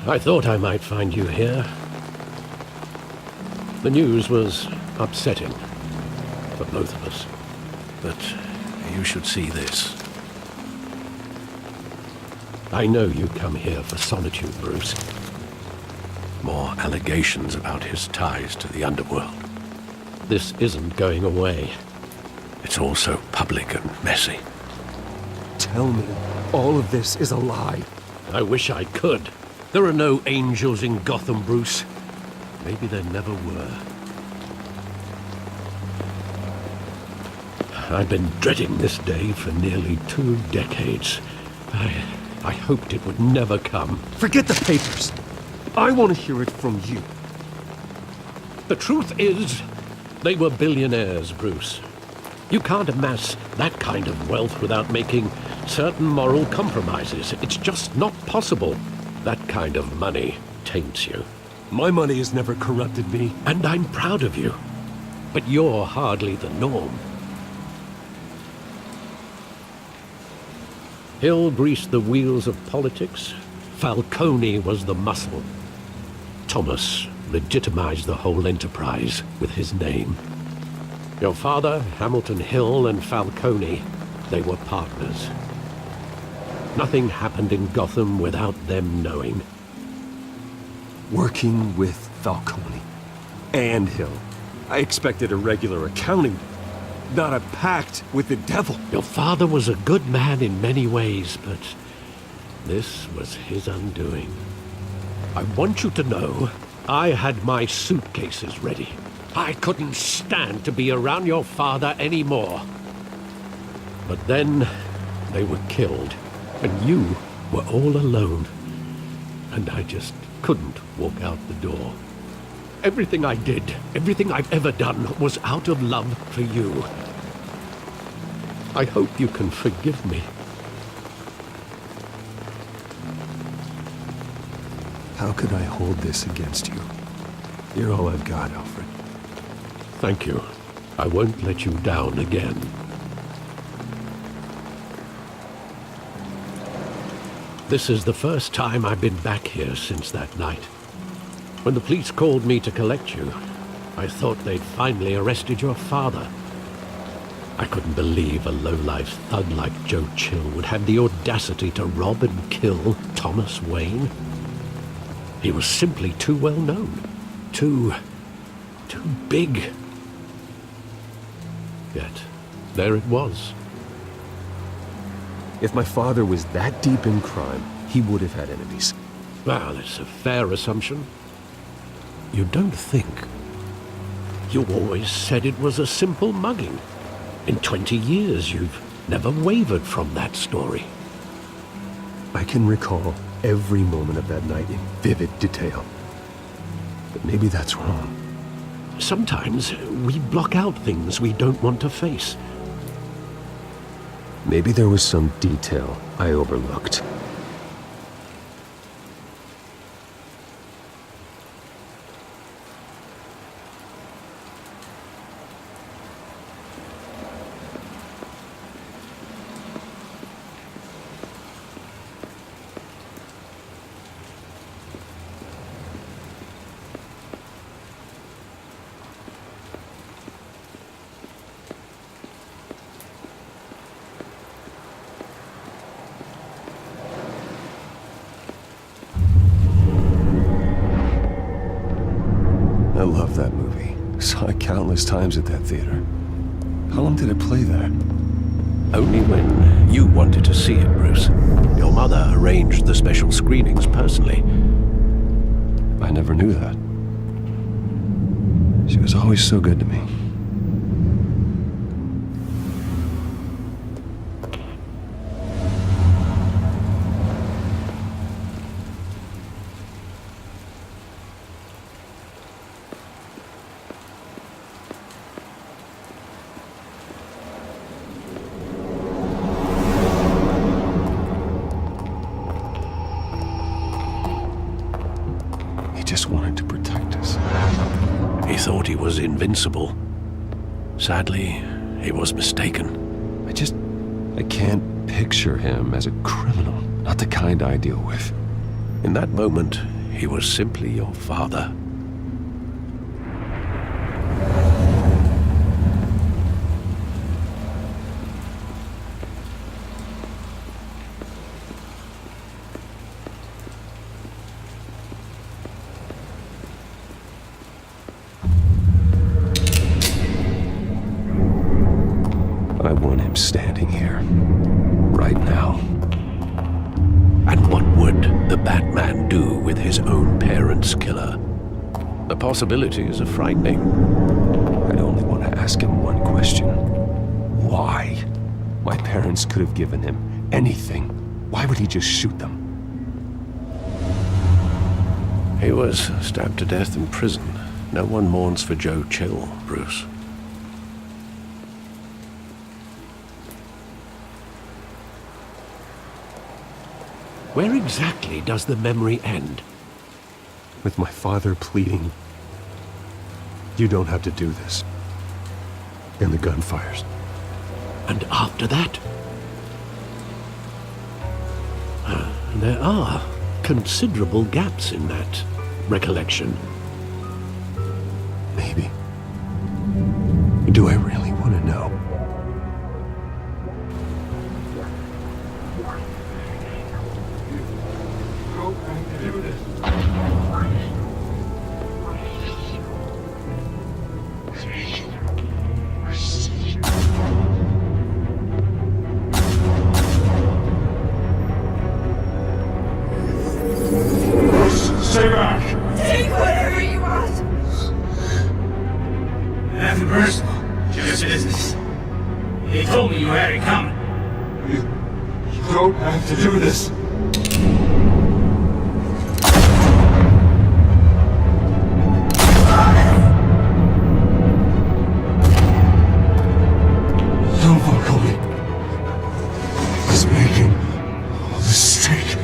I thought I might find you here. The news was upsetting for both of us. But you should see this. I know you come here for solitude, Bruce. More allegations about his ties to the underworld. This isn't going away. It's all so public and messy. Tell me, all of this is a lie. I wish I could. There are no angels in Gotham, Bruce. Maybe there never were. I've been dreading this day for nearly 2 decades. I hoped it would never come. Forget the papers. I want to hear it from you. The truth is, they were billionaires, Bruce. You can't amass that kind of wealth without making certain moral compromises. It's just not possible. That kind of money taints you. My money has never corrupted me. And I'm proud of you. But you're hardly the norm. Hill greased the wheels of politics. Falcone was the muscle. Thomas legitimized the whole enterprise with his name. Your father, Hamilton Hill, and Falcone, they were partners. Nothing happened in Gotham without them knowing. Working with Falcone and Hill. I expected a regular accounting, not a pact with the devil. Your father was a good man in many ways, but this was his undoing. I want you to know, I had my suitcases ready. I couldn't stand to be around your father anymore. But then, they were killed, and you were all alone. And I just couldn't walk out the door. Everything I did, everything I've ever done, was out of love for you. I hope you can forgive me. How could I hold this against you? You're all I've got, Alfred. Thank you. I won't let you down again. This is the first time I've been back here since that night. When the police called me to collect you, I thought they'd finally arrested your father. I couldn't believe a low-life thug like Joe Chill would have the audacity to rob and kill Thomas Wayne. He was simply too well known. Too big. Yet, there it was. If my father was that deep in crime, he would have had enemies. Well, it's a fair assumption. You don't think. You always said it was a simple mugging. In 20 years, you've never wavered from that story. I can recall every moment of that night in vivid detail. But maybe that's wrong. Sometimes we block out things we don't want to face. Maybe there was some detail I overlooked. I love that movie. Saw it countless times at that theater. How long did it play there? Only when you wanted to see it, Bruce. Your mother arranged the special screenings personally. I never knew that. She was always so good to me. Just wanted to protect us. He thought he was invincible. Sadly, he was mistaken. I can't picture him as a criminal. Not the kind I deal with. In that moment, He was simply your father. I want him standing here, right now. And what would the Batman do with his own parents' killer? The possibilities are frightening. I'd only want to ask him one question. Why? My parents could have given him anything. Why would he just shoot them? He was stabbed to death in prison. No one mourns for Joe Chill, Bruce. Where exactly does the memory end? With my father pleading, "You don't have to do this." And the gun fires. And after that? There are considerable gaps in that recollection. Maybe. Do I really want to know? Stay back! Take whatever you want! Nothing personal, just business. He told me you had it coming. You don't have to do this. Don't follow me. He's making a mistake.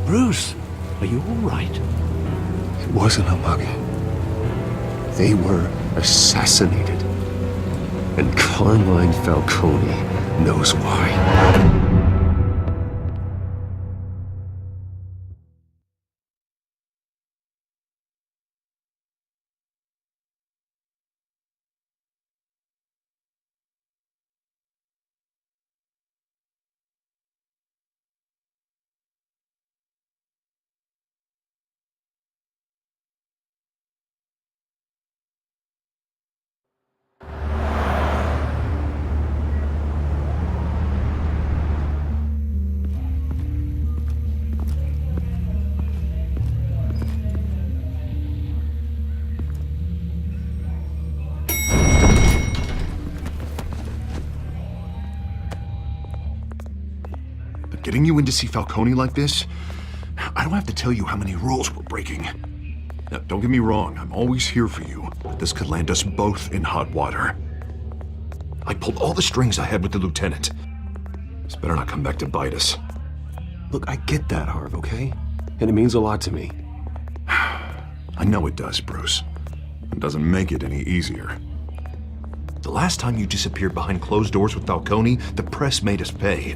Bruce, are you all right? It wasn't a mug. They were assassinated. And Carmine Falcone knows why. Getting you in to see Falcone like this? I don't have to tell you how many rules we're breaking. Now, don't get me wrong, I'm always here for you, but this could land us both in hot water. I pulled all the strings I had with the lieutenant. This better not come back to bite us. Look, I get that, Harv, okay? And it means a lot to me. I know it does, Bruce. It doesn't make it any easier. The last time you disappeared behind closed doors with Falcone, the press made us pay.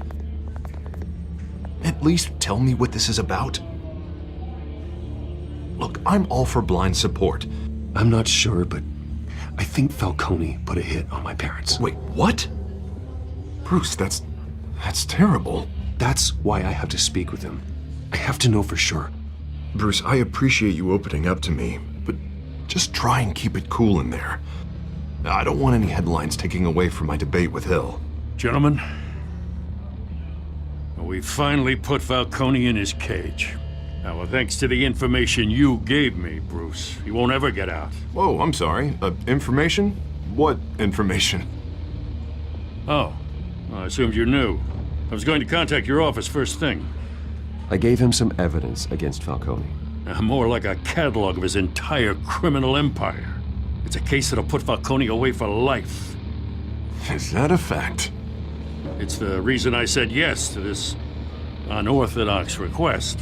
At least tell me what this is about. Look, I'm all for blind support. I'm not sure, but I think Falcone put a hit on my parents. Wait, what? Bruce, that's terrible. That's why I have to speak with him. I have to know for sure. Bruce, I appreciate you opening up to me, but just try and keep it cool in there. I don't want any headlines taking away from my debate with Hill. Gentlemen, we finally put Falcone in his cage. Now, thanks to the information you gave me, Bruce, he won't ever get out. Whoa, I'm sorry. Information? What information? Oh, I assumed you knew. I was going to contact your office first thing. I gave him some evidence against Falcone. More like a catalog of his entire criminal empire. It's a case that'll put Falcone away for life. Is that a fact? It's the reason I said yes to this unorthodox request.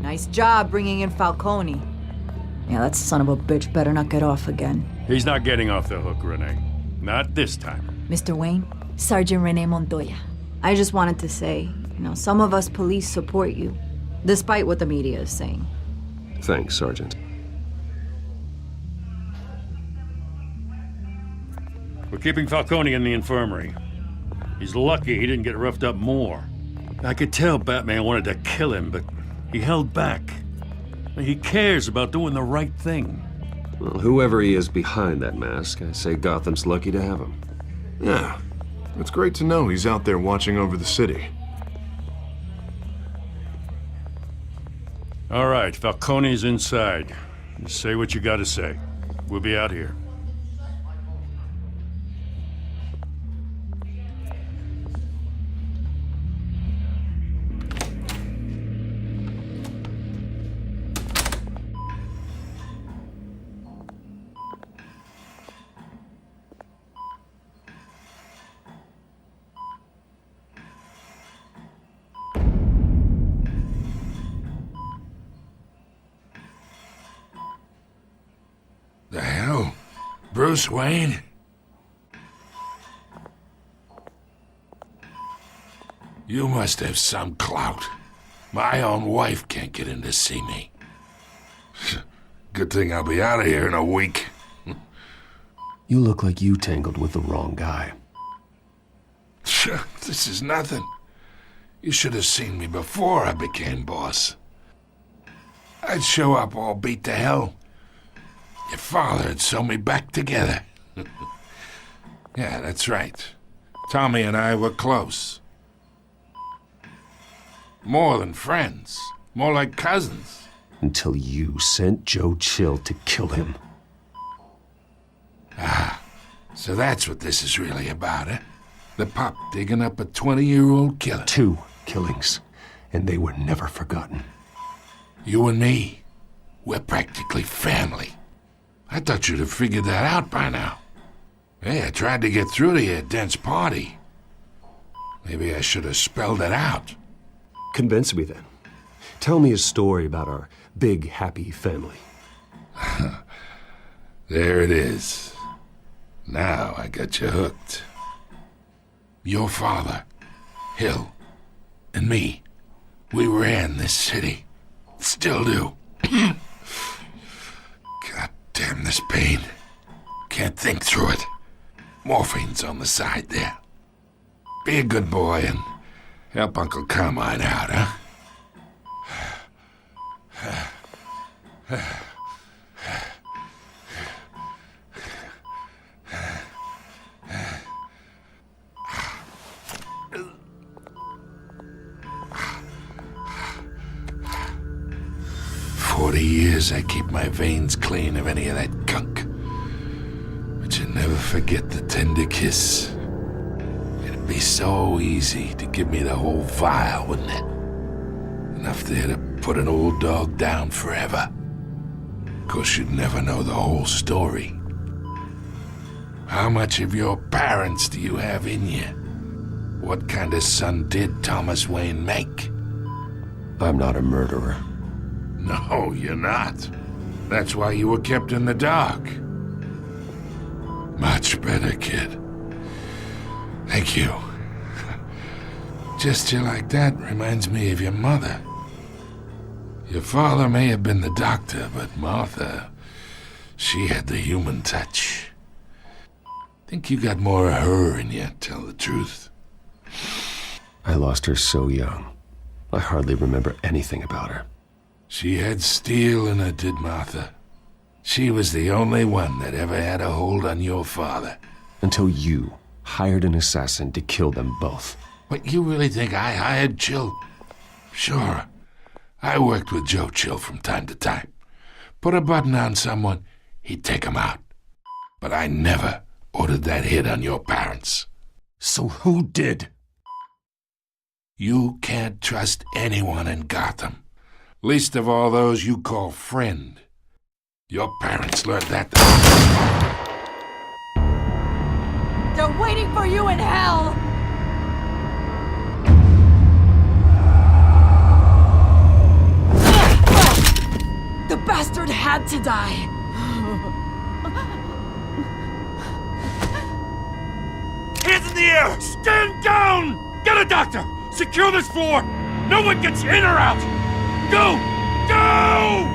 Nice job bringing in Falcone. Yeah, that son of a bitch better not get off again. He's not getting off the hook, Renee. Not this time. Mr. Wayne, Sergeant Renee Montoya. I just wanted to say, some of us police support you, despite what the media is saying. Thanks, Sergeant. We're keeping Falcone in the infirmary. He's lucky he didn't get roughed up more. I could tell Batman wanted to kill him, but he held back. He cares about doing the right thing. Well, whoever he is behind that mask, I say Gotham's lucky to have him. Yeah. It's great to know he's out there watching over the city. All right, Falcone's inside. Just say what you gotta say. We'll be out here. The hell? Bruce Wayne? You must have some clout. My own wife can't get in to see me. Good thing I'll be out of here in a week. You look like you tangled with the wrong guy. This is nothing. You should have seen me before I became boss. I'd show up all beat to hell. Your father had sewn me back together. Yeah, that's right. Tommy and I were close. More than friends. More like cousins. Until you sent Joe Chill to kill him. So that's what this is really about, eh? The pup digging up a 20-year-old killer. 2 killings, and they were never forgotten. You and me, we're practically family. I thought you'd have figured that out by now. Hey, I tried to get through to your dense party. Maybe I should have spelled it out. Convince me then. Tell me a story about our big, happy family. There it is. Now I got you hooked. Your father, Hill, and me, we ran this city. Still do. God damn this pain. Can't think through it. Morphine's on the side there. Be a good boy and help Uncle Carmine out, huh? 40 years I keep my veins clean of any of that gunk. But you never forget the tender kiss. It'd be so easy to give me the whole vial, wouldn't it? Enough there to put an old dog down forever. Of course, you'd never know the whole story. How much of your parents do you have in you? What kind of son did Thomas Wayne make? I'm not a murderer. No, you're not. That's why you were kept in the dark. Much better, kid. Thank you. Gesture like that reminds me of your mother. Your father may have been the doctor, but Martha, she had the human touch. Think you got more of her in you, tell the truth. I lost her so young. I hardly remember anything about her. She had steel in her, did Martha. She was the only one that ever had a hold on your father. Until you hired an assassin to kill them both. What, you really think I hired Chill? Sure. I worked with Joe Chill from time to time. Put a button on someone, he'd take him out. But I never ordered that hit on your parents. So who did? You can't trust anyone in Gotham. Least of all those you call friend. Your parents learned that. They're waiting for you in hell! The bastard had to die! Hands in the air! Stand down! Get a doctor! Secure this floor! No one gets in or out! Go! Go!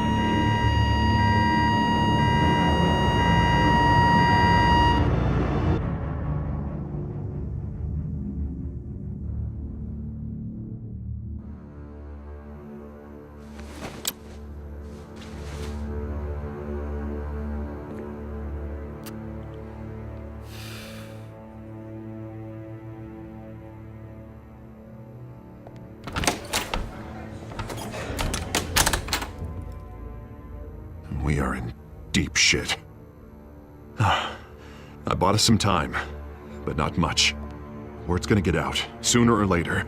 We are in deep shit. I bought us some time, but not much. Word's gonna get out, sooner or later.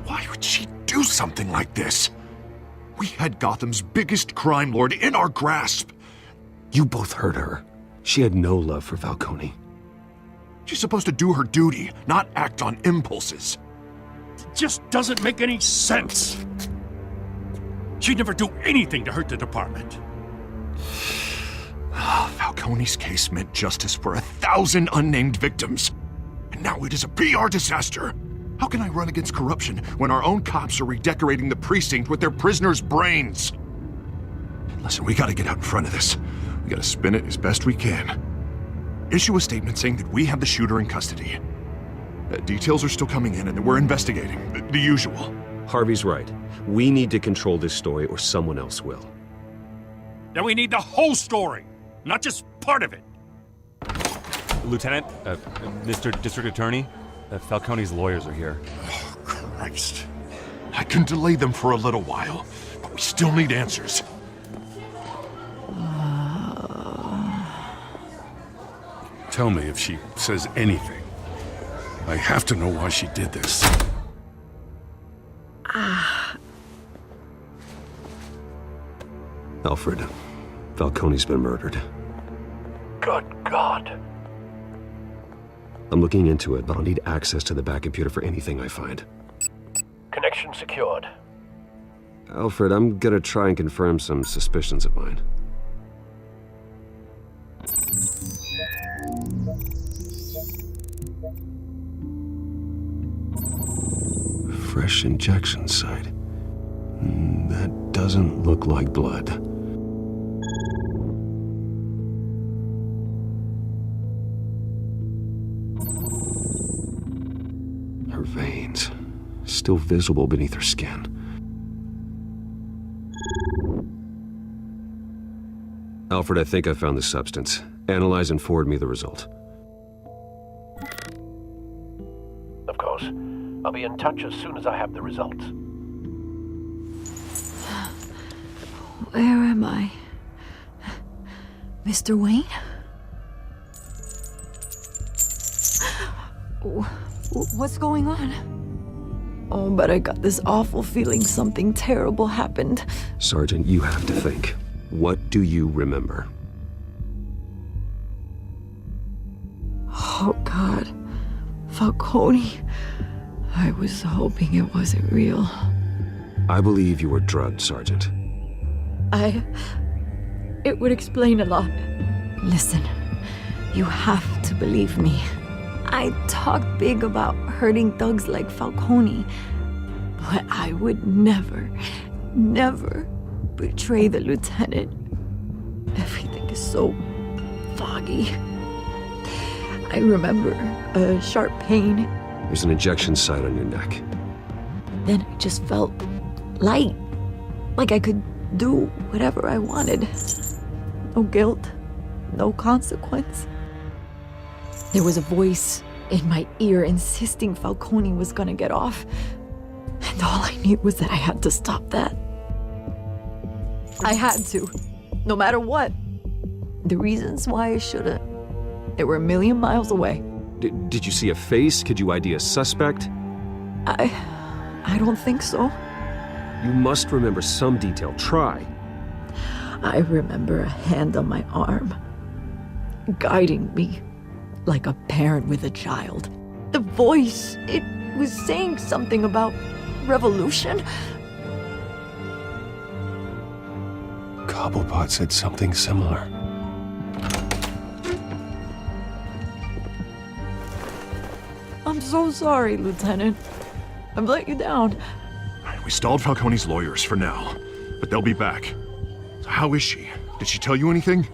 Why would she do something like this? We had Gotham's biggest crime lord in our grasp. You both hurt her. She had no love for Falcone. She's supposed to do her duty, not act on impulses. It just doesn't make any sense. She'd never do anything to hurt the department. Falcone's case meant justice for 1,000 unnamed victims. And now it is a PR disaster. How can I run against corruption when our own cops are redecorating the precinct with their prisoners' brains? Listen, we gotta get out in front of this. We gotta spin it as best we can. Issue a statement saying that we have the shooter in custody. Details are still coming in and we're investigating. The usual. Harvey's right. We need to control this story or someone else will. Then we need the whole story, not just part of it. Lieutenant, Mr. District Attorney, Falcone's lawyers are here. Oh, Christ. I can delay them for a little while, but we still need answers. Tell me if she says anything. I have to know why she did this. Alfred, Falcone's been murdered. Good God. I'm looking into it, but I'll need access to the back computer for anything I find. Connection secured. Alfred, I'm gonna try and confirm some suspicions of mine. Fresh injection site. That doesn't look like blood. Her veins, still visible beneath her skin. Alfred, I think I found the substance. Analyze and forward me the result. Of course. I'll be in touch as soon as I have the results. Where am I? Mr. Wayne? What's going on? Oh, but I got this awful feeling something terrible happened. Sergeant, you have to think. What do you remember? Oh, God. Falcone. I was hoping it wasn't real. I believe you were drugged, Sergeant. It would explain a lot. Listen, you have to believe me. I talked big about hurting thugs like Falcone, but I would never betray the lieutenant. Everything is so foggy. I remember a sharp pain. There's an injection site on your neck. Then I just felt light, like I could do whatever I wanted. No guilt, no consequence. There was a voice in my ear insisting Falcone was gonna get off. And all I knew was that I had to stop that. I had to, no matter what. The reasons why I shouldn't, They were a million miles away. Did you see a face? Could you ID a suspect? I don't think so. You must remember some detail. Try. I remember a hand on my arm, guiding me like a parent with a child. The voice, it was saying something about revolution. Cobblepot said something similar. I'm so sorry, Lieutenant. I've let you down. We stalled Falcone's lawyers for now, but they'll be back. So how is she? Did she tell you anything?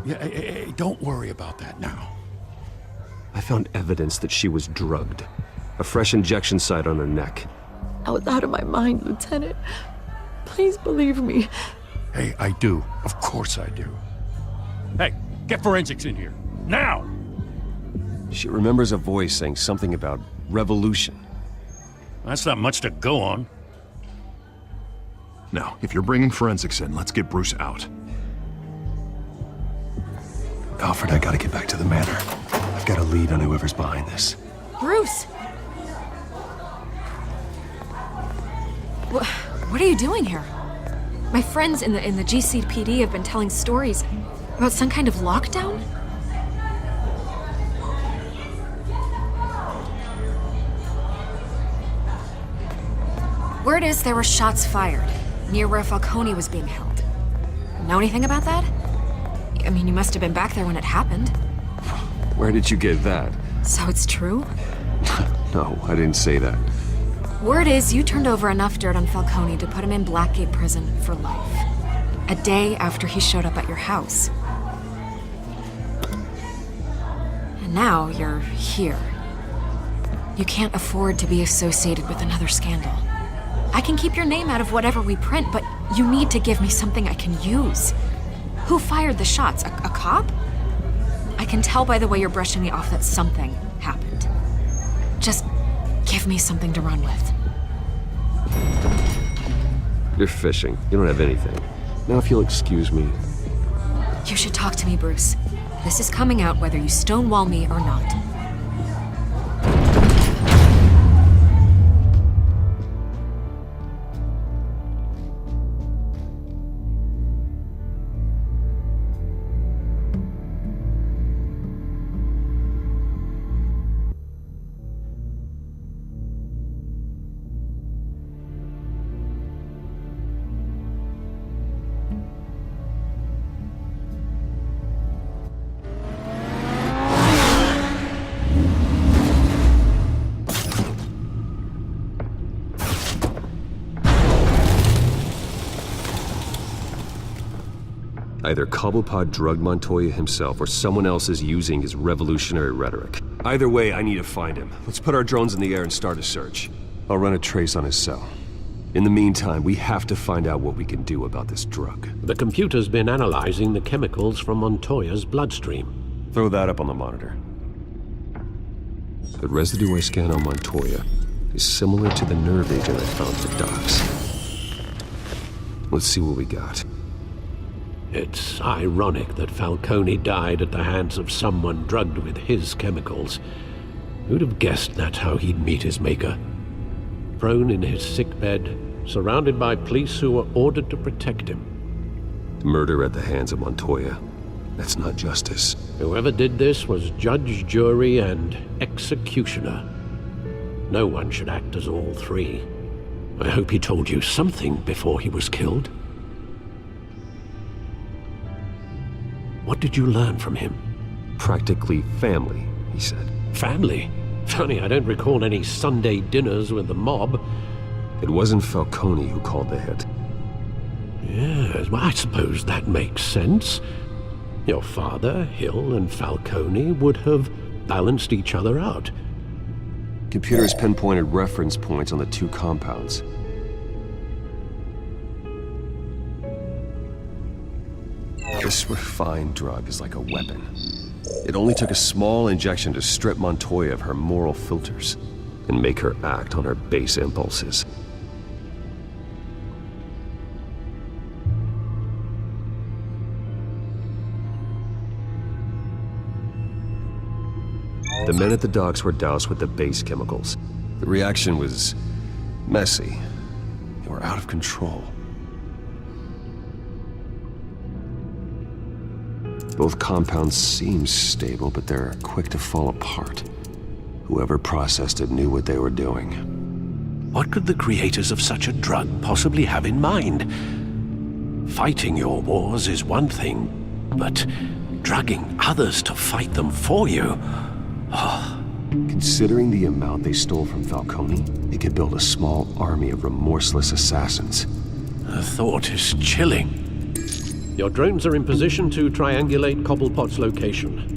Yeah, hey, don't worry about that now. I found evidence that she was drugged. A fresh injection site on her neck. I was out of my mind, Lieutenant. Please believe me. Hey, I do. Of course I do. Hey, get forensics in here. Now! She remembers a voice saying something about revolution. That's not much to go on. Now, if you're bringing forensics in, let's get Bruce out. Alfred, I gotta get back to the manor. I've got a lead on whoever's behind this. Bruce! What are you doing here? My friends in the GCPD have been telling stories about some kind of lockdown? Word is there were shots fired near where Falcone was being held. Know anything about that? I mean, you must have been back there when it happened. Where did you get that? So it's true? No, I didn't say that. Word is you turned over enough dirt on Falcone to put him in Blackgate Prison for life. A day after he showed up at your house. And now you're here. You can't afford to be associated with another scandal. I can keep your name out of whatever we print, but you need to give me something I can use. Who fired the shots? A cop? I can tell by the way you're brushing me off that something happened. Just give me something to run with. You're fishing. You don't have anything. Now if you'll excuse me. You should talk to me, Bruce. This is coming out whether you stonewall me or not. Either Cobblepot drugged Montoya himself or someone else is using his revolutionary rhetoric. Either way, I need to find him. Let's put our drones in the air and start a search. I'll run a trace on his cell. In the meantime, we have to find out what we can do about this drug. The computer's been analyzing the chemicals from Montoya's bloodstream. Throw that up on the monitor. The residue I scan on Montoya is similar to the nerve agent I found for Docs. Let's see what we got. It's ironic that Falcone died at the hands of someone drugged with his chemicals. Who'd have guessed that's how he'd meet his maker? Prone in his sickbed, surrounded by police who were ordered to protect him. Murder at the hands of Montoya. That's not justice. Whoever did this was judge, jury, and executioner. No one should act as all three. I hope he told you something before he was killed. What did you learn from him? Practically family, he said. Family? Funny, I don't recall any Sunday dinners with the mob. It wasn't Falcone who called the hit. Yes, well, I suppose that makes sense. Your father, Hill, and Falcone would have balanced each other out. Computers pinpointed reference points on the two compounds. This refined drug is like a weapon. It only took a small injection to strip Montoya of her moral filters and make her act on her base impulses. The men at the docks were doused with the base chemicals. The reaction was messy. They were out of control. Both compounds seem stable, but they're quick to fall apart. Whoever processed it knew what they were doing. What could the creators of such a drug possibly have in mind? Fighting your wars is one thing, but drugging others to fight them for you? Considering the amount they stole from Falcone, they could build a small army of remorseless assassins. The thought is chilling. Your drones are in position to triangulate Cobblepot's location.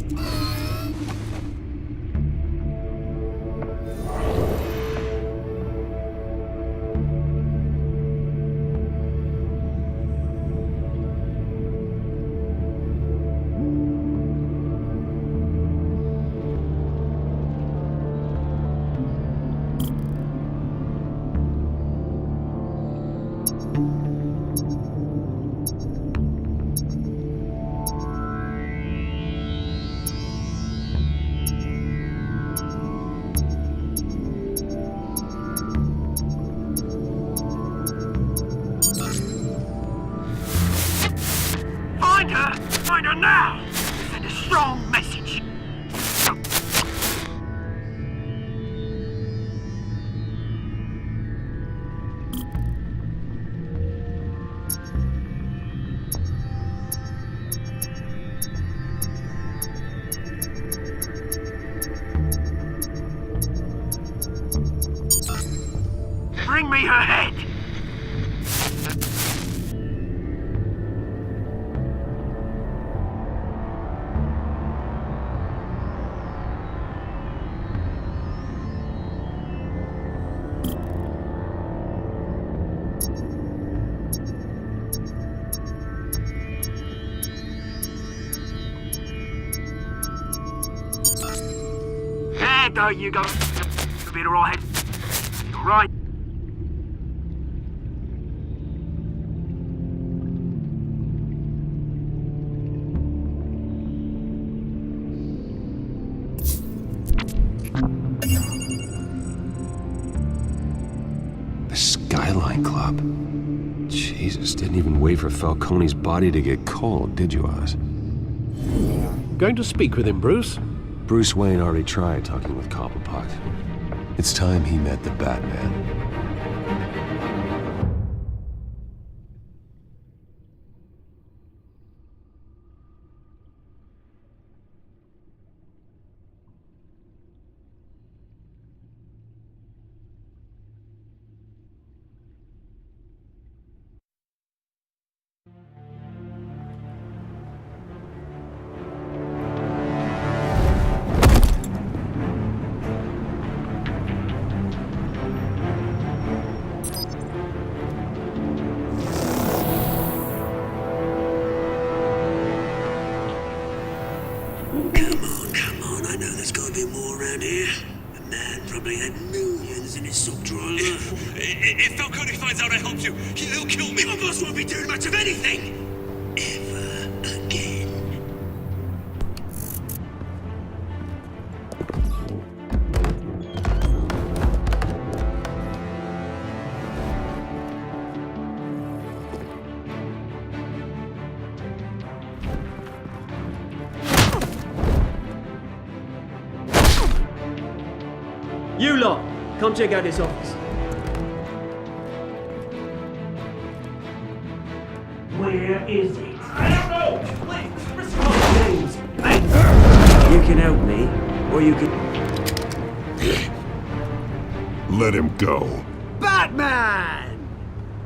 Find her now! Send a strong message. Bring me her head! There you go. You'll be all right. All right. The Skyline Club. Jesus, didn't even wait for Falcone's body to get cold, did you, Oz? Going to speak with him, Bruce? Bruce Wayne already tried talking with Cobblepot. It's time he met the Batman. If Falcone finds out I helped you, he'll kill me. My boss won't be doing much of anything. Ever again. You lot, come check out this office. Where is it? I don't know. Please, James, you can help me, or you can... Let him go. Batman!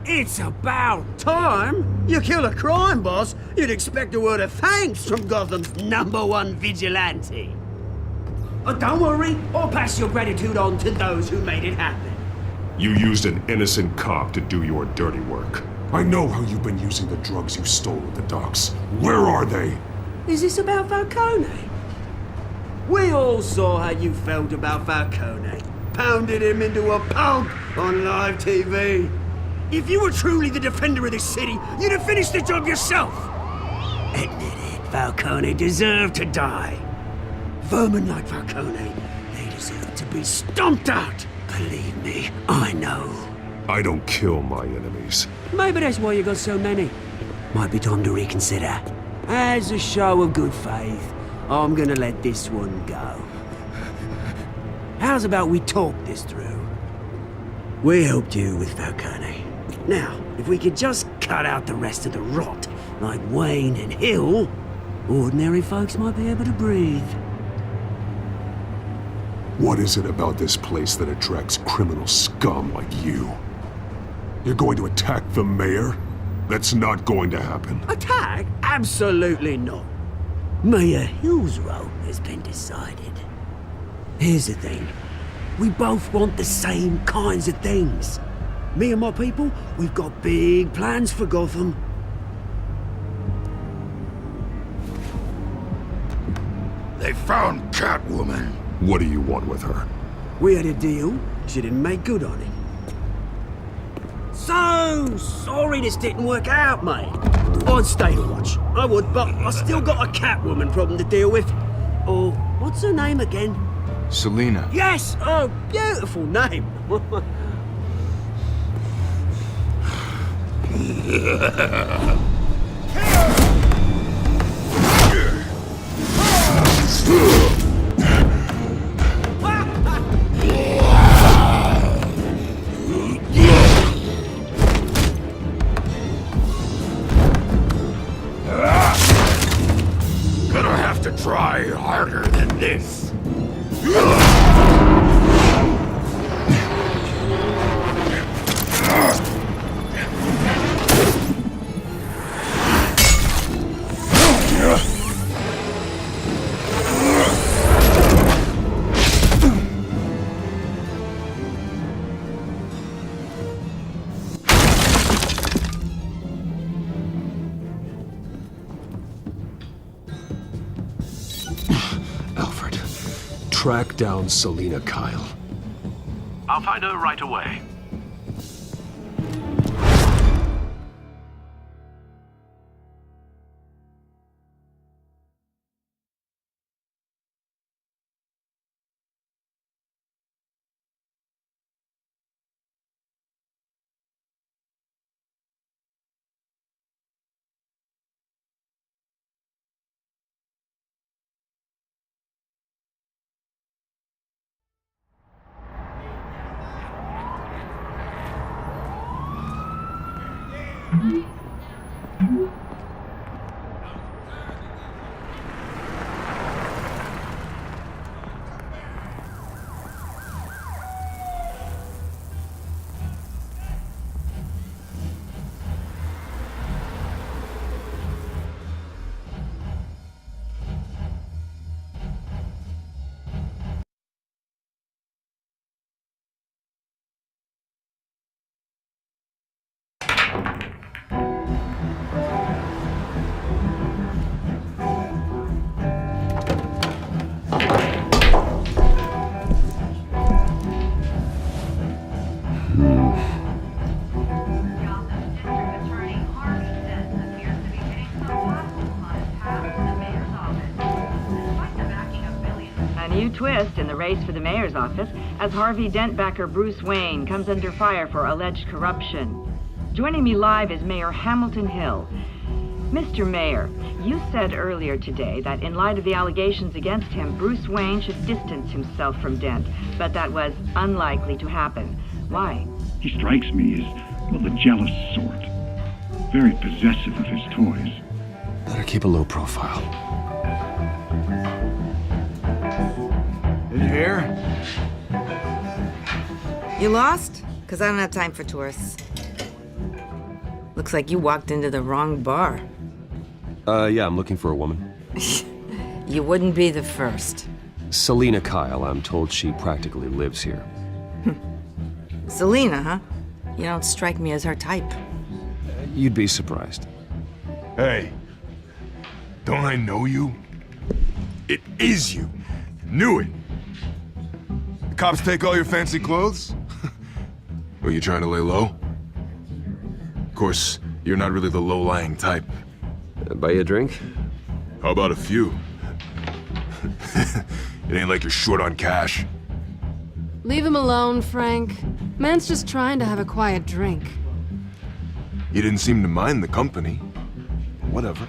It's about time. You kill a crime boss, you'd expect a word of thanks from Gotham's #1 vigilante. Oh, don't worry, I'll pass your gratitude on to those who made it happen. You used an innocent cop to do your dirty work. I know how you've been using the drugs you stole at the docks. Where are they? Is this about Falcone? We all saw how you felt about Falcone. Pounded him into a pulp on live TV. If you were truly the defender of this city, you'd have finished the job yourself. Admit it, Falcone deserved to die. Vermin like Falcone, they deserve to be stomped out. Believe me, I know. I don't kill my enemies. Maybe that's why you got so many. Might be time to reconsider. As a show of good faith, I'm gonna let this one go. How's about we talk this through? We helped you with Falcone. Now, if we could just cut out the rest of the rot, like Wayne and Hill, ordinary folks might be able to breathe. What is it about this place that attracts criminal scum like you? You're going to attack the mayor? That's not going to happen. Attack? Absolutely not. Mayor Hill's role has been decided. Here's the thing. We both want the same kinds of things. Me and my people, we've got big plans for Gotham. They found Catwoman. What do you want with her? We had a deal. She didn't make good on it. So sorry this didn't work out, mate. I'd stay to watch. I would, but I still got a Catwoman problem to deal with. Oh, what's her name again? Selina. Yes! Oh, beautiful name. Gonna have to try harder than this. Alfred, track down Selina Kyle. I'll find her right away. Twist in the race for the mayor's office as Harvey Dent backer Bruce Wayne comes under fire for alleged corruption. Joining me live is Mayor Hamilton Hill. Mr. Mayor, you said earlier today that in light of the allegations against him, Bruce Wayne should distance himself from Dent, but that was unlikely to happen. Why? He strikes me as, well, the jealous sort. Very possessive of his toys. Better keep a low profile. Here? You lost? Because I don't have time for tourists. Looks like you walked into the wrong bar. Yeah, I'm looking for a woman. You wouldn't be the first. Selina Kyle, I'm told she practically lives here. Selina, huh? You don't strike me as her type. You'd be surprised. Hey, don't I know you? It is you. Knew it. The cops take all your fancy clothes? Were you trying to lay low? Of course, you're not really the low-lying type. Buy you a drink? How about a few? It ain't like you're short on cash. Leave him alone, Frank. Man's just trying to have a quiet drink. You didn't seem to mind the company. Whatever.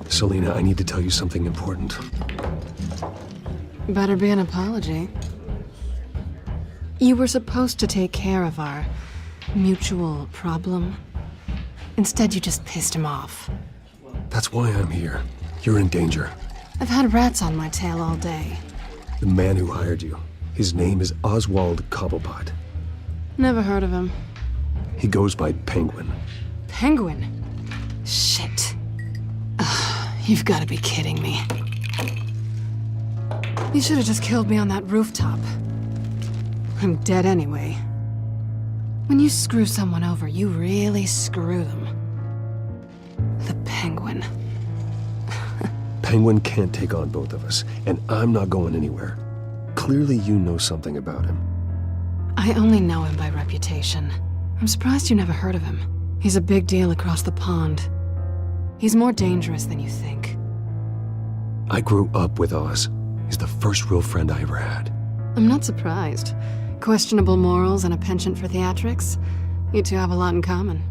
Selina, I need to tell you something important. Better be an apology. You were supposed to take care of our mutual problem. Instead, you just pissed him off. That's why I'm here. You're in danger. I've had rats on my tail all day. The man who hired you, his name is Oswald Cobblepot. Never heard of him. He goes by Penguin. Penguin? Shit. Ugh, you've got to be kidding me. You should have just killed me on that rooftop. I'm dead anyway. When you screw someone over, you really screw them. The Penguin. Penguin can't take on both of us, and I'm not going anywhere. Clearly you know something about him. I only know him by reputation. I'm surprised you never heard of him. He's a big deal across the pond. He's more dangerous than you think. I grew up with Oz. He's the first real friend I ever had. I'm not surprised. Questionable morals and a penchant for theatrics. You two have a lot in common.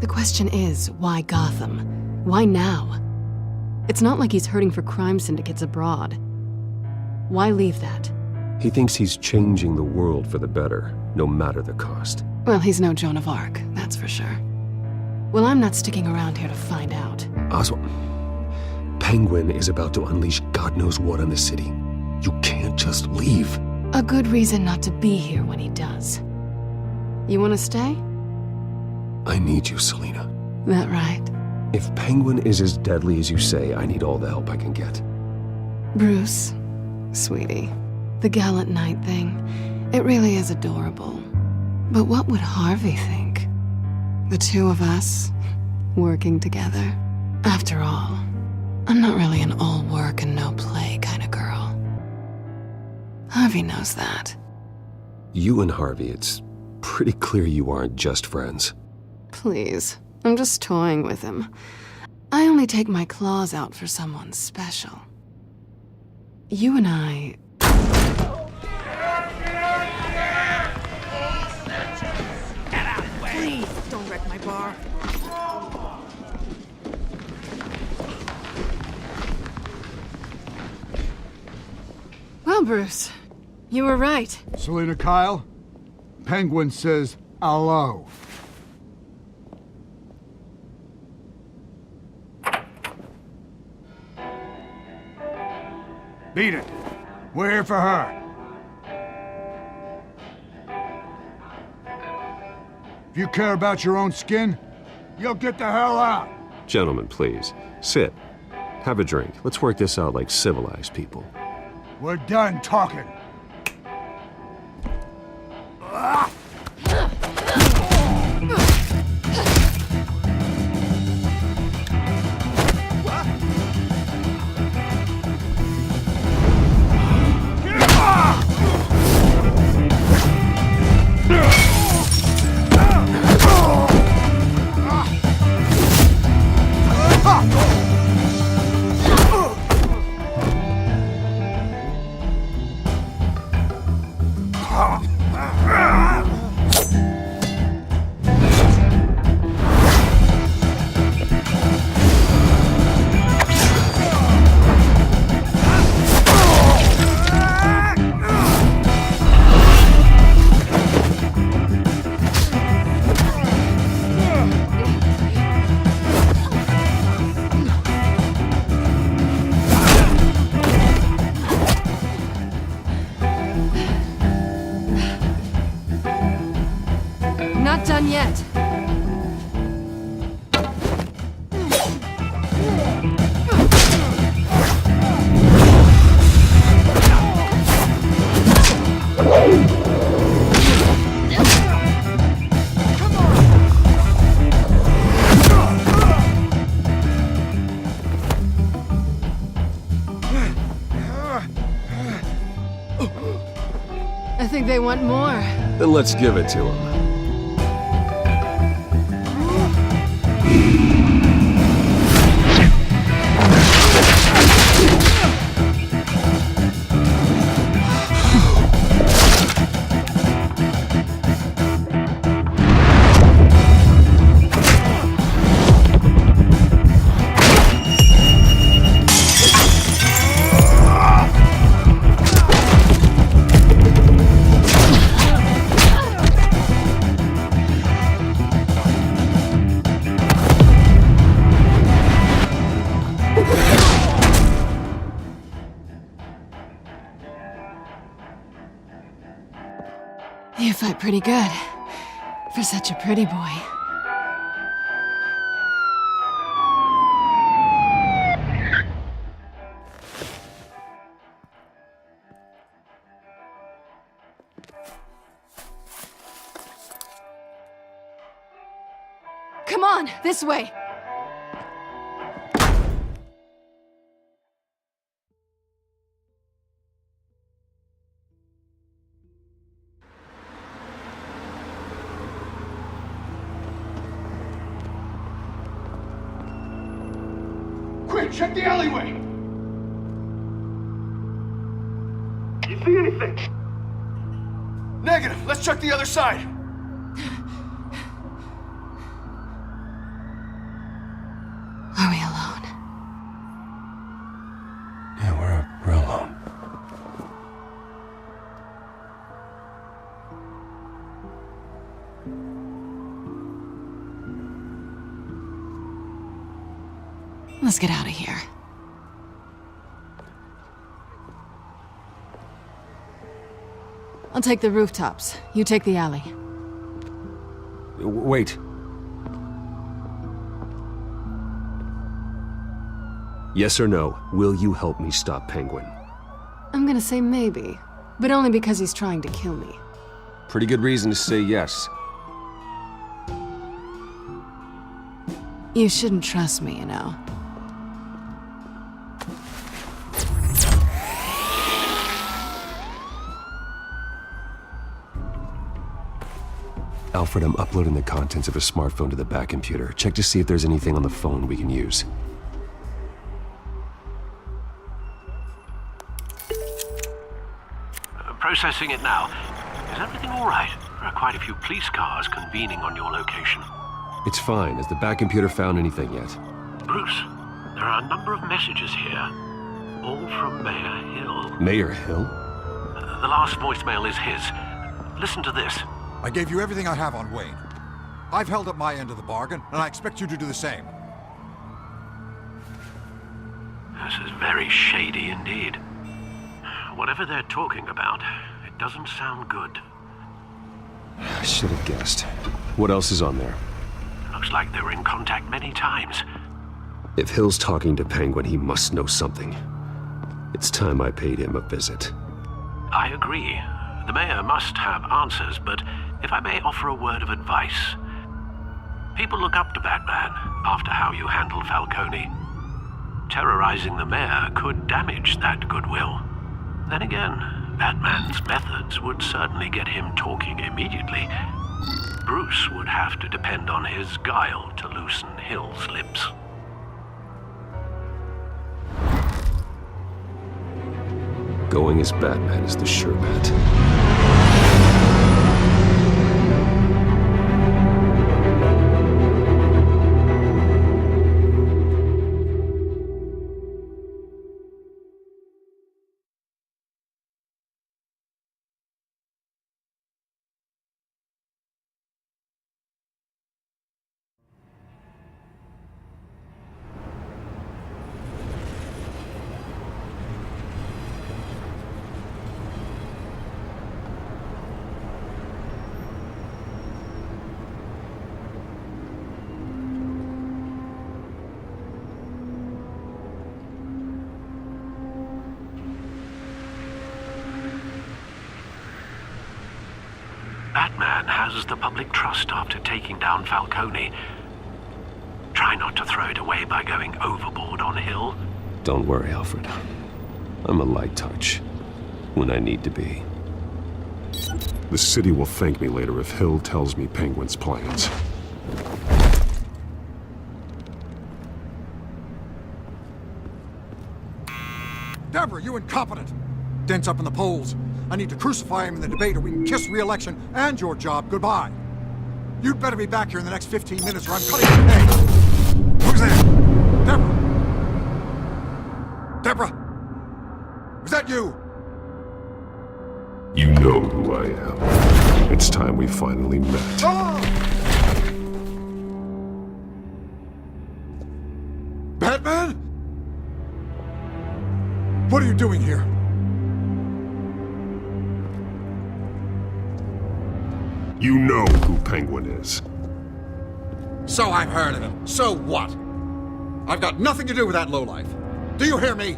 The question is, why Gotham? Why now? It's not like he's hurting for crime syndicates abroad. Why leave that? He thinks he's changing the world for the better, no matter the cost. Well, he's no Joan of Arc, that's for sure. Well, I'm not sticking around here to find out. Oswald, Penguin is about to unleash God knows what on the city. You can't just leave. A good reason not to be here when he does. You want to stay? I need you, Selina. That right? If Penguin is as deadly as you say, I need all the help I can get. Bruce, sweetie, the gallant knight thing, it really is adorable. But what would Harvey think? The two of us, working together. After all, I'm not really an all work and no play kind of girl. Harvey knows that. You and Harvey, it's pretty clear you aren't just friends. Please, I'm just toying with him. I only take my claws out for someone special. You and I... Please, don't wreck my bar. Well, Bruce, you were right. Selina Kyle, Penguin says hello. Beat it. We're here for her. If you care about your own skin, you'll get the hell out. Gentlemen, please, sit. Have a drink. Let's work this out like civilized people. We're done talking. Not done yet. I think they want more. Then let's give it to him. fight pretty good. For such a pretty boy. Come on, this way! Quick, check the alleyway! You see anything? Negative. Let's check the other side. Are we alone? Yeah, we're alone. Let's get out of here. I'll take the rooftops. You take the alley. Wait. Yes or no, will you help me stop Penguin? I'm gonna say maybe, but only because he's trying to kill me. Pretty good reason to say yes. You shouldn't trust me, you know. Alfred, I'm uploading the contents of a smartphone to the back computer. Check to see if there's anything on the phone we can use. Processing it now. Is everything all right? There are quite a few police cars convening on your location. It's fine. Has the back computer found anything yet? Bruce, there are a number of messages here. All from Mayor Hill. Mayor Hill? The last voicemail is his. Listen to this. I gave you everything I have on Wayne. I've held up my end of the bargain, and I expect you to do the same. This is very shady indeed. Whatever they're talking about, it doesn't sound good. I should have guessed. What else is on there? Looks like they were in contact many times. If Hill's talking to Penguin, he must know something. It's time I paid him a visit. I agree. The mayor must have answers, but if I may offer a word of advice. People look up to Batman after how you handled Falcone. Terrorizing the mayor could damage that goodwill. Then again, Batman's methods would certainly get him talking immediately. Bruce would have to depend on his guile to loosen Hill's lips. Going as Batman is the sure bet. Batman has the public trust after taking down Falcone. Try not to throw it away by going overboard on Hill. Don't worry, Alfred. I'm a light touch when I need to be. The city will thank me later if Hill tells me Penguin's plans. Deborah, you incompetent! Dent's up in the polls. I need to crucify him in the debate or we can kiss re-election and your job goodbye. You'd better be back here in the next 15 minutes or I'm cutting your pay. Who's there? Deborah? Deborah? Was that you? You know who I am. It's time we finally met. Batman? What are you doing here? You know who Penguin is. So I've heard of him. So what? I've got nothing to do with that lowlife. Do you hear me?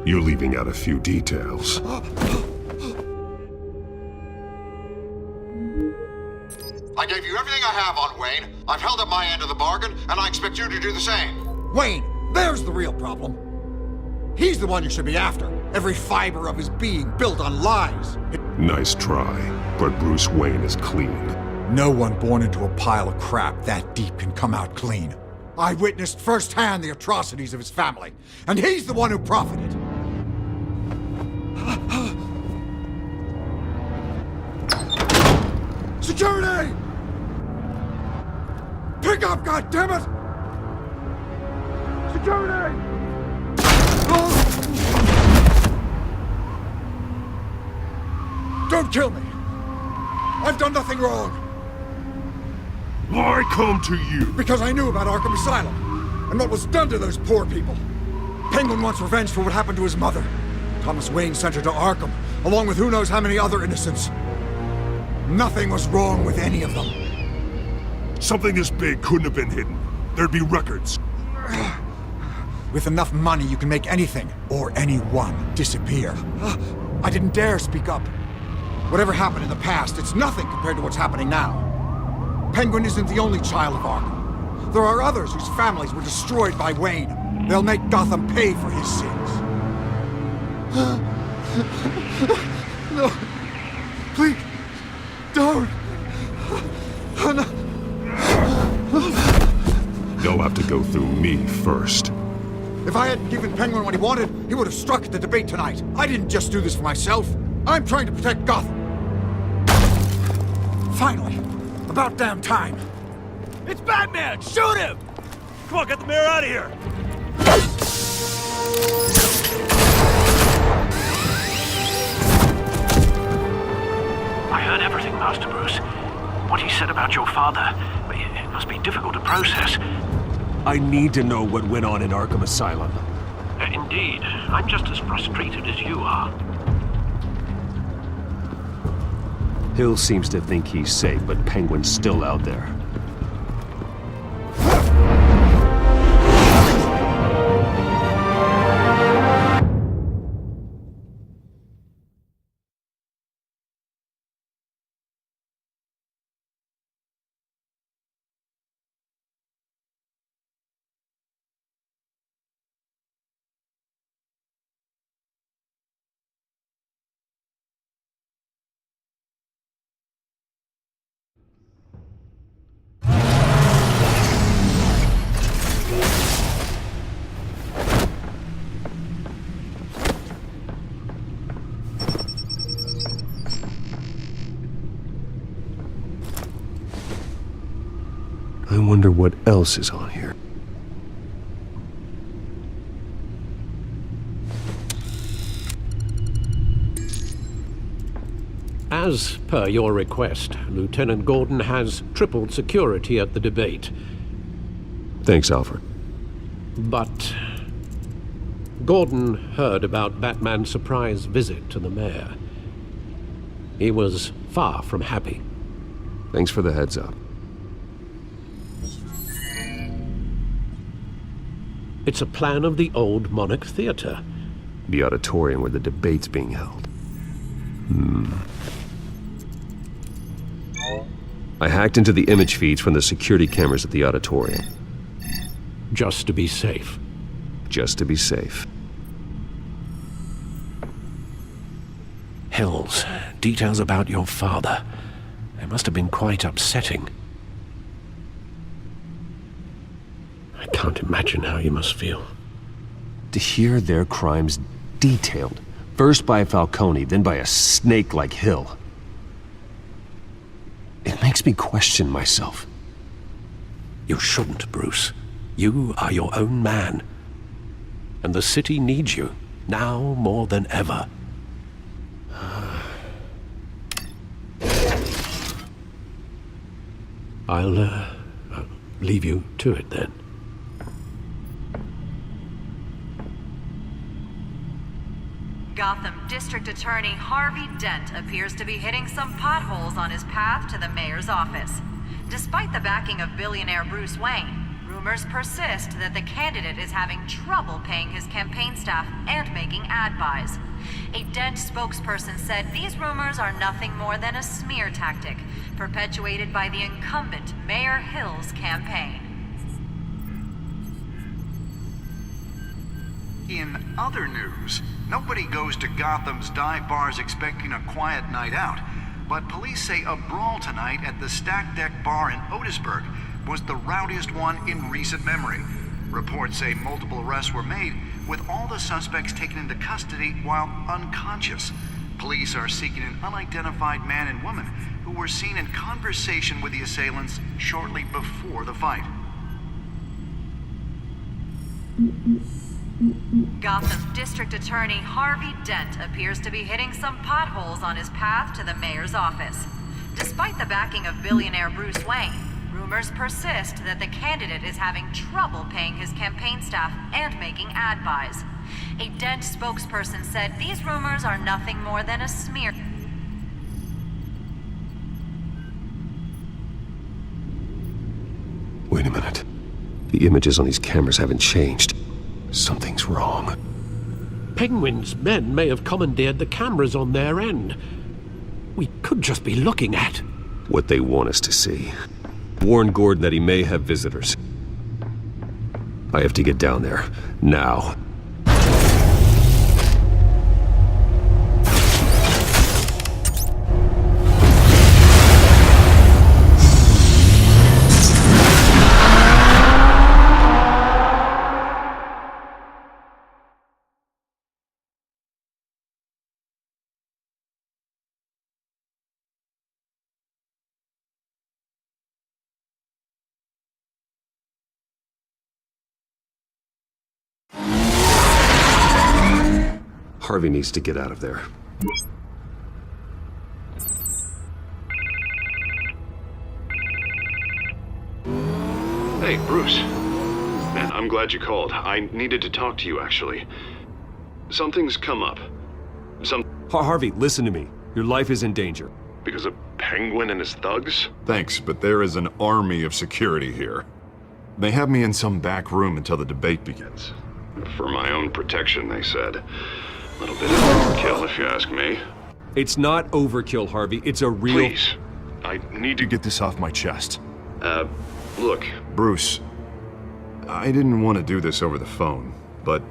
You're leaving out a few details. I gave you everything I have on Wayne. I've held up my end of the bargain, and I expect you to do the same. Wayne, there's the real problem. He's the one you should be after. Every fiber of his being built on lies. Nice try, but Bruce Wayne is clean. No one born into a pile of crap that deep can come out clean. I witnessed firsthand the atrocities of his family, and he's the one who profited. Security! Pick up, goddammit! Security! Don't kill me! I've done nothing wrong! Why come to you? Because I knew about Arkham Asylum, and what was done to those poor people. Penguin wants revenge for what happened to his mother. Thomas Wayne sent her to Arkham, along with who knows how many other innocents. Nothing was wrong with any of them. Something this big couldn't have been hidden. There'd be records. With enough money, you can make anything, or anyone, disappear. I didn't dare speak up. Whatever happened in the past, it's nothing compared to what's happening now. Penguin isn't the only child of Arkham. There are others whose families were destroyed by Wayne. They'll make Gotham pay for his sins. No. Please. Don't. They'll have to go through me first. If I hadn't given Penguin what he wanted, he would have struck at the debate tonight. I didn't just do this for myself. I'm trying to protect Gotham. Finally. About damn time. It's Batman! Shoot him! Come on, get the mayor out of here! I heard everything, Master Bruce. What he said about your father, it must be difficult to process. I need to know what went on in Arkham Asylum. Indeed. I'm just as frustrated as you are. Hill seems to think he's safe, but Penguin's still out there. I wonder what else is on here. As per your request, Lieutenant Gordon has tripled security at the debate. Thanks, Alfred. But Gordon heard about Batman's surprise visit to the mayor. He was far from happy. Thanks for the heads up. It's a plan of the old Monarch Theater. The auditorium where the debate's being held. I hacked into the image feeds from the security cameras at the auditorium. Just to be safe. Just to be safe. Hills, details about your father. They must have been quite upsetting. I can't imagine how you must feel. To hear their crimes detailed, first by Falcone, then by a snake like Hill. It makes me question myself. You shouldn't, Bruce. You are your own man. And the city needs you, now more than ever. I'll leave you to it then. Gotham District Attorney Harvey Dent appears to be hitting some potholes on his path to the mayor's office. Despite the backing of billionaire Bruce Wayne, rumors persist that the candidate is having trouble paying his campaign staff and making ad buys. A Dent spokesperson said these rumors are nothing more than a smear tactic perpetuated by the incumbent Mayor Hill's campaign. In other news, nobody goes to Gotham's dive bars expecting a quiet night out, but police say a brawl tonight at the Stack Deck Bar in Otisburg was the rowdiest one in recent memory. Reports say multiple arrests were made, with all the suspects taken into custody while unconscious. Police are seeking an unidentified man and woman who were seen in conversation with the assailants shortly before the fight. Gotham District Attorney Harvey Dent appears to be hitting some potholes on his path to the mayor's office. Despite the backing of billionaire Bruce Wayne, rumors persist that the candidate is having trouble paying his campaign staff and making ad buys. A Dent spokesperson said these rumors are nothing more than a smear. Wait a minute. The images on these cameras haven't changed. Something's wrong. Penguin's men may have commandeered the cameras on their end. We could just be looking at what they want us to see. Warn Gordon that he may have visitors. I have to get down there, now. Harvey needs to get out of there. Hey, Bruce. Man, I'm glad you called. I needed to talk to you, actually. Something's come up. Harvey, listen to me. Your life is in danger. Because of Penguin and his thugs? Thanks, but there is an army of security here. They have me in some back room until the debate begins. For my own protection, they said. A little bit of overkill, if you ask me. It's not overkill, Harvey. It's a real... Please. I need to get this off my chest. Look. Bruce, I didn't want to do this over the phone, but...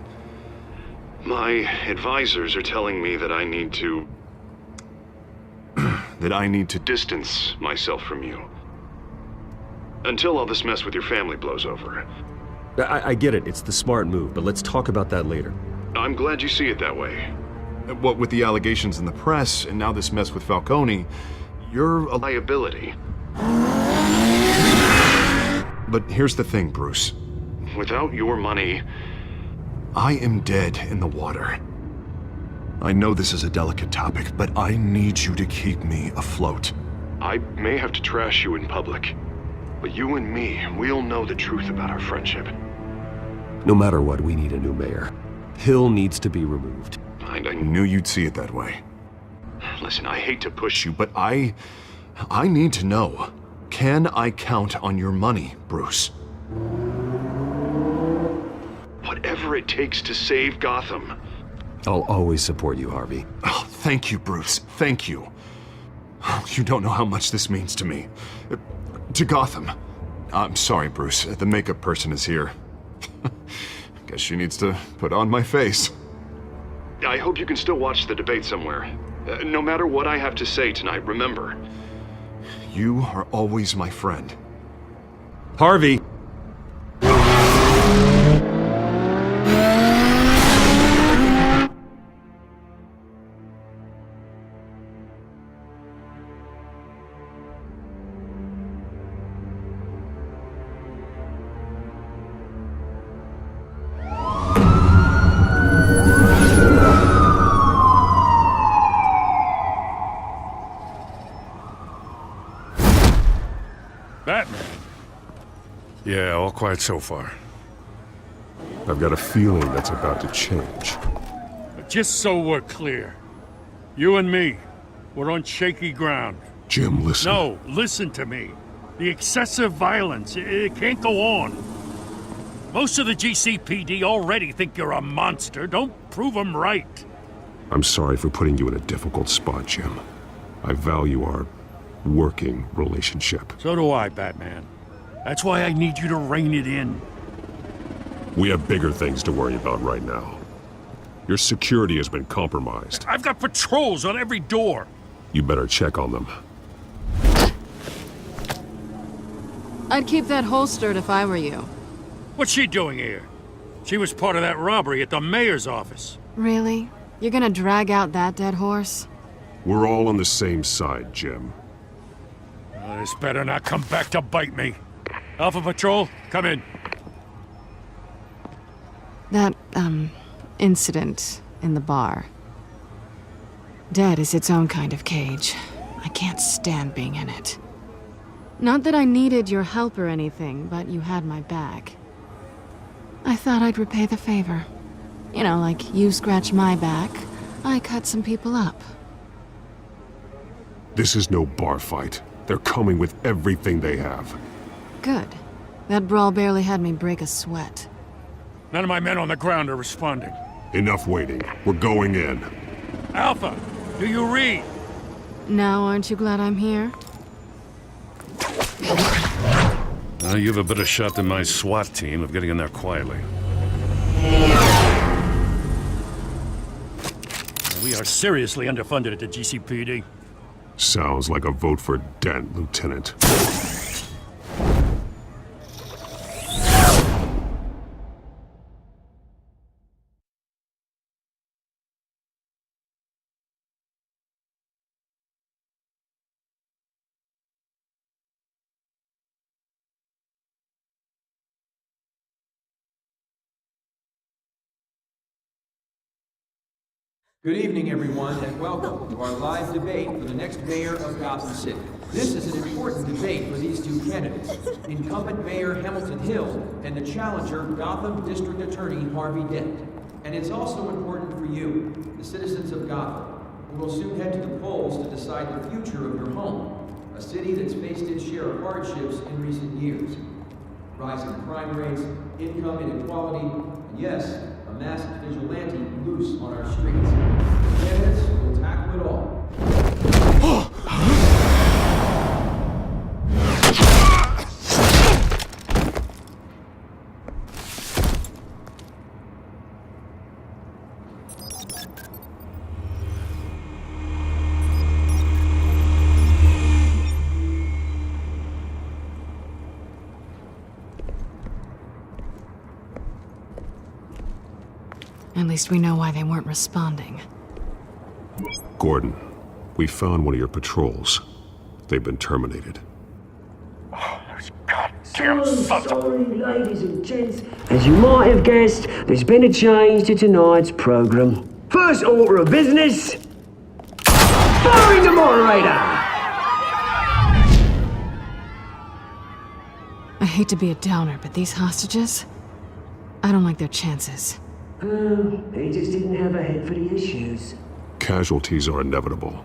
My advisors are telling me that I need to... that I need to... distance myself from you. Until all this mess with your family blows over. I get it. It's the smart move, but let's talk about that later. I'm glad you see it that way. What with the allegations in the press, and now this mess with Falcone, you're a liability. But here's the thing, Bruce. Without your money... I am dead in the water. I know this is a delicate topic, but I need you to keep me afloat. I may have to trash you in public, but you and me, we'll know the truth about our friendship. No matter what, we need a new mayor. Hill needs to be removed. I knew you'd see it that way. Listen, I hate to push you, but I need to know. Can I count on your money, Bruce? Whatever it takes to save Gotham. I'll always support you, Harvey. Oh, thank you, Bruce. Thank you. You don't know how much this means to me. To Gotham. I'm sorry, Bruce. The makeup person is here. Guess she needs to put on my face. I hope you can still watch the debate somewhere. No matter what I have to say tonight, remember. You are always my friend. Harvey! Batman. Yeah, all quiet so far. I've got a feeling that's about to change. Just so we're clear, You and me, we're on shaky ground. Jim, listen. No, listen to me. The excessive violence, it can't go on. Most of the GCPD already think you're a monster. Don't prove them right. I'm sorry for putting you in a difficult spot, Jim. I value our working relationship. So do I, Batman. That's why I need you to rein it in. We have bigger things to worry about right now. Your security has been compromised. I've got patrols on every door. You better check on them. I'd keep that holstered if I were you. What's she doing here? She was part of that robbery at the mayor's office. Really? You're gonna drag out that dead horse? We're all on the same side, Jim. This better not come back to bite me. Alpha Patrol, come in. That, incident in the bar. Dead is its own kind of cage. I can't stand being in it. Not that I needed your help or anything, but you had my back. I thought I'd repay the favor. You know, like you scratch my back, I cut some people up. This is no bar fight. They're coming with everything they have. Good. That brawl barely had me break a sweat. None of my men on the ground are responding. Enough waiting. We're going in. Alpha, do you read? Now, aren't you glad I'm here? You have a better shot than my SWAT team of getting in there quietly. We are seriously underfunded at the GCPD. Sounds like a vote for Dent, Lieutenant. Good evening, everyone, and welcome to our live debate for the next mayor of Gotham City. This is an important debate for these two candidates, incumbent Mayor Hamilton Hill and the challenger, Gotham District Attorney Harvey Dent. And it's also important for you, the citizens of Gotham, who will soon head to the polls to decide the future of your home, a city that's faced its share of hardships in recent years. Rising crime rates, income inequality, and yes, a massive vigilante loose on our streets. Candidates will tackle it all. At least we know why they weren't responding. Gordon, we found one of your patrols. They've been terminated. Damn sorry, ladies and gents. As you might have guessed, there's been a change to tonight's program. First order of business, firing the moderator! I hate to be a downer, but these hostages? I don't like their chances. He just didn't have a head for the issues. Casualties are inevitable.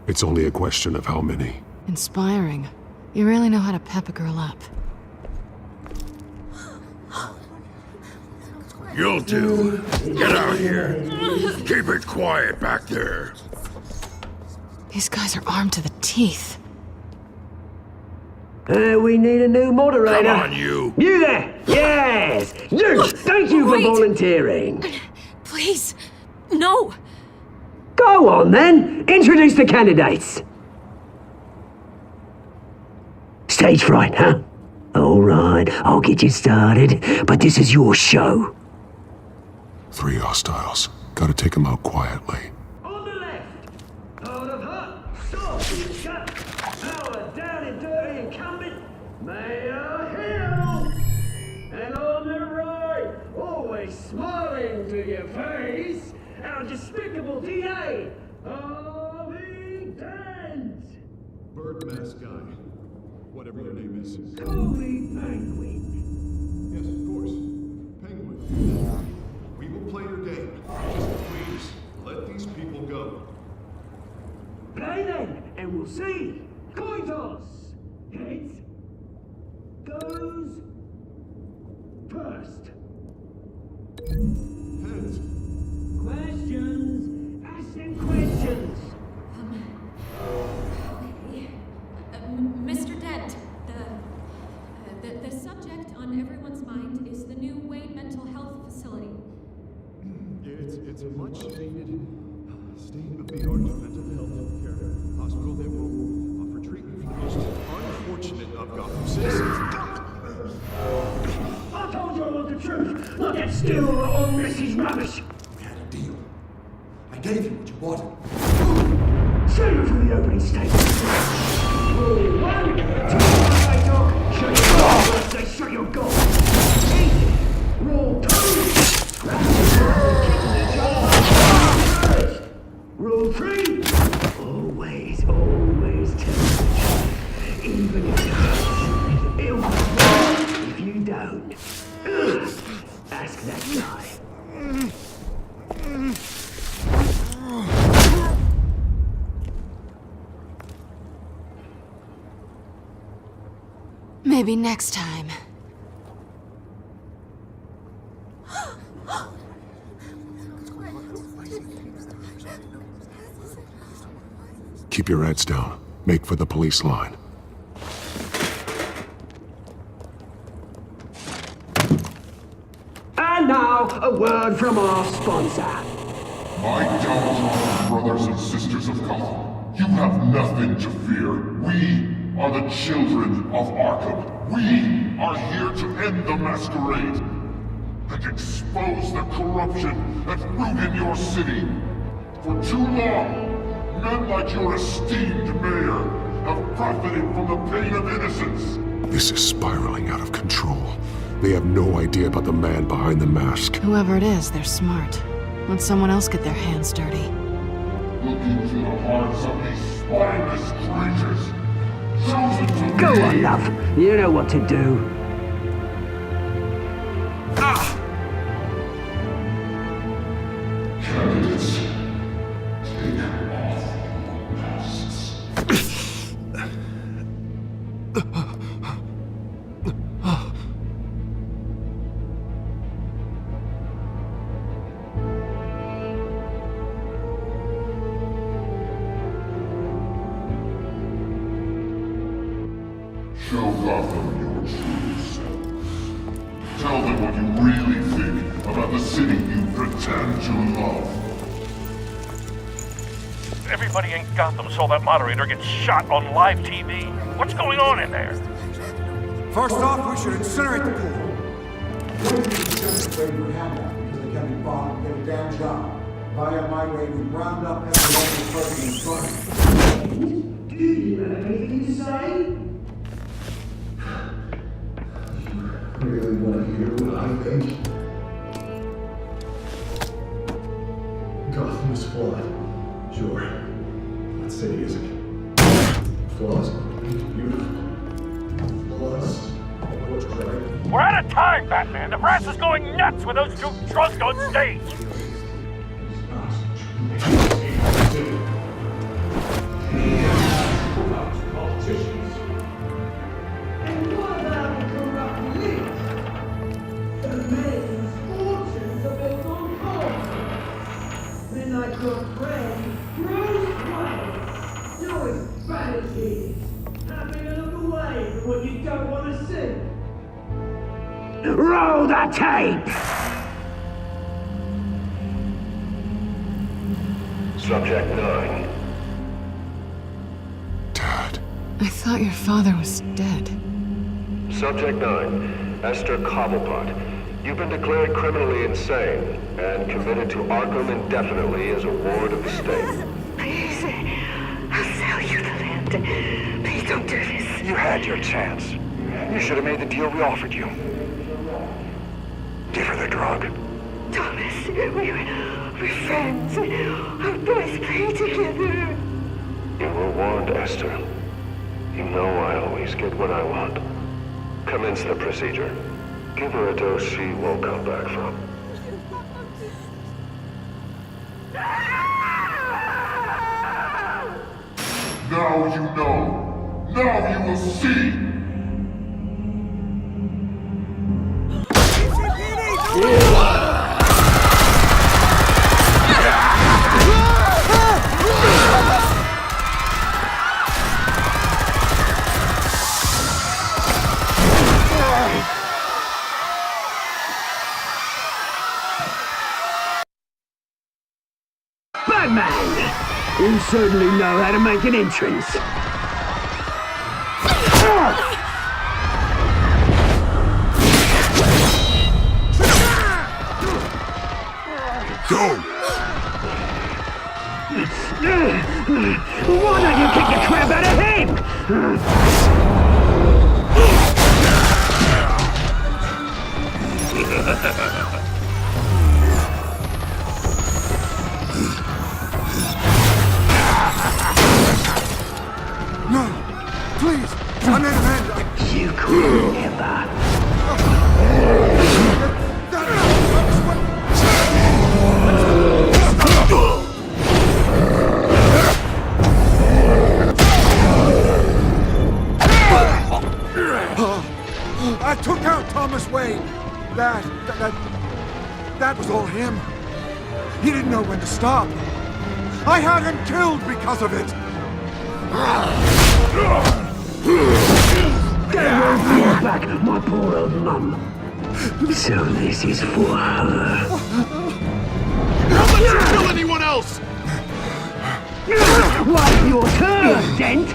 It's only a question of how many. Inspiring. You really know how to pep a girl up. You'll do. Get out here. Keep it quiet back there. These guys are armed to the teeth. We need a new moderator. Come on, you. You there! Yes! You! Thank you for volunteering. Please, no. Go on, then. Introduce the candidates. Stage fright, huh? All right, I'll get you started, but this is your show. 3 hostiles. Gotta take them out quietly. On the left, out of hut, stop in the shut, our down and dirty incumbent, Mayor Hill. And on the right, always smiling to your face, our despicable DA, Harvey Dent. Bird mask guy. Whatever your name is. Holy Penguin. Yes, of course. Penguin. We will play your game. Just please, let these people go. first. Questions? Ask them questions! Mr. Dent, the subject on everyone's mind is the new Wayne Mental Health Facility. It's a much needed state-of-the-art mental health care hospital that will offer treatment for the most unfortunate of Gotham citizens. I told you I want the truth, not that steel or old Mrs. rubbish! We had a deal. I gave you what you wanted. Save it for the opening statement. Rule 1, I talk, shut your goal. I say shut your goal. Easy. Rule 2, grab the kicking each other. Rule 3, always tell the truth. Even if it hurts. It'll be wrong if you don't. Ask that guy. Maybe next time. Keep your heads down. Make for the police line. And now, a word from our sponsor. My downtrodden brothers and sisters of Gotham, you have nothing to fear. We are the children of Arkham. We are here to end the masquerade and expose the corruption that ruined your city. For too long, men like your esteemed mayor have profited from the pain of innocence. This is spiraling out of control. They have no idea about the man behind the mask. Whoever it is, they're smart. Let someone else get their hands dirty. Look into the hearts of these spineless creatures. Go on, love. You know what to do. Candidates, take off your masks. Show Gotham your true self. Tell them what you really think about the city you pretend to love. Everybody in Gotham saw that moderator get shot on live TV. What's going on in there? First off, we should incinerate the pool. They can be bought and get a damn job. Via my way, we round up every local person in front. Do you have anything to say? Really want to hear what I think? Gotham is flawed. Sure. What city is it? Flaws? Beautiful. Flaws? What's right? We're out of time, Batman. The press is going nuts with those two drunks on stage. Politicians. And what about the corrupt elite? The men whose fortunes are built on causes. Men like your friend, Bruce Wayne. You're as bad as he is. Having to look away from what you don't want to see. Roll the tape! Subject 9. I thought your father was dead. Subject 9, Esther Cobblepot. You've been declared criminally insane and committed to Arkham indefinitely as a ward of the state. Please, I'll sell you the land. Please don't do this. You had your chance. You should have made the deal we offered you. Give her the drug. Thomas, we're friends. Our boys play together. You were warned, Esther. You know I always get what I want. Commence the procedure. Give her a dose she won't come back from. Now you know. Now you will see. Batman! You certainly know how to make an entrance. Go! Why don't you kick the crap out of him? No! Please! I made a man! You could never. I took out Thomas Wayne. That was all him. He didn't know when to stop. I had him killed because of it. Get away from your back, my poor old mum. So this is for her. Don't let you kill anyone else! What's your turn, Dent?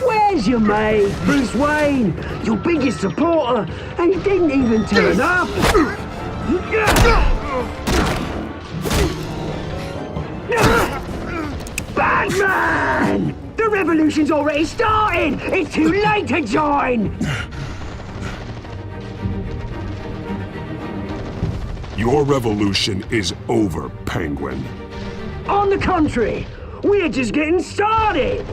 Where's your mate, Bruce Wayne? Your biggest supporter, and he didn't even turn up. Batman! The revolution's already started! It's too late to join! Your revolution is over, Penguin. On the contrary, we're just getting started!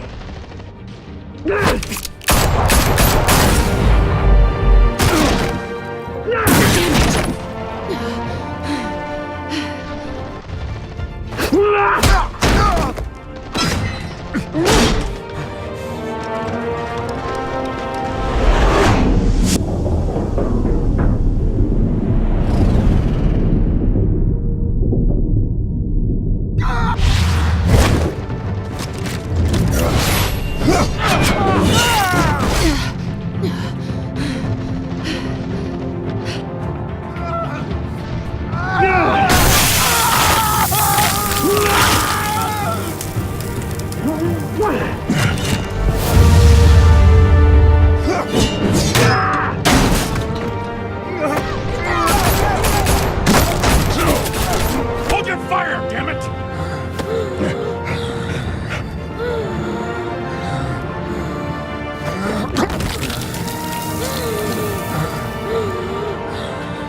Hold your fire, damn it!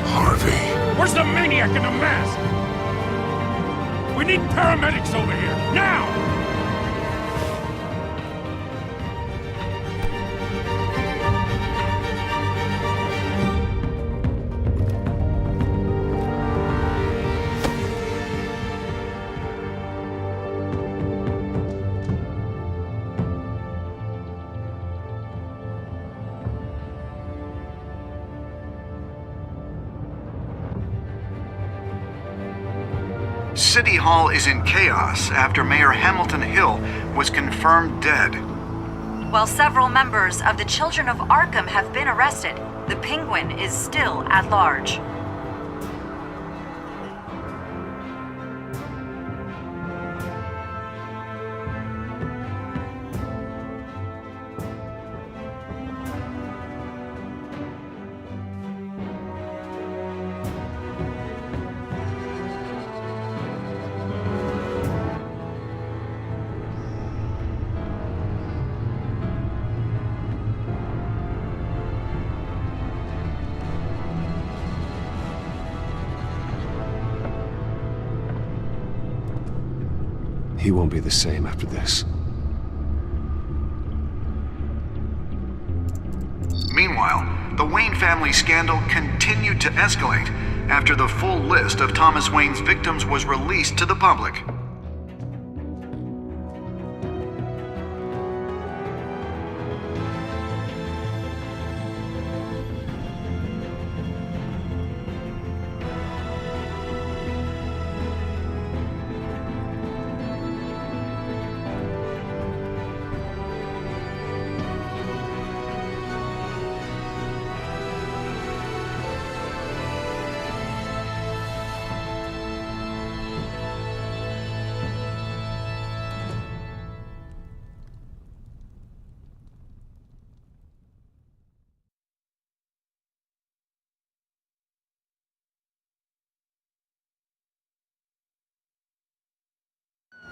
Harvey. Where's the maniac in the mask? We need paramedics over here, now! City Hall is in chaos after Mayor Hamilton Hill was confirmed dead. While several members of the Children of Arkham have been arrested, the Penguin is still at large. He won't be the same after this. Wayne family scandal continued to escalate after the full list of Thomas Wayne's victims was released to the public.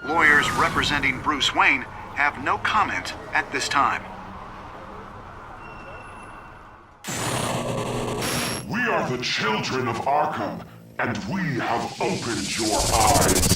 Lawyers representing Bruce Wayne have no comment at this time. We are the children of Arkham, and we have opened your eyes.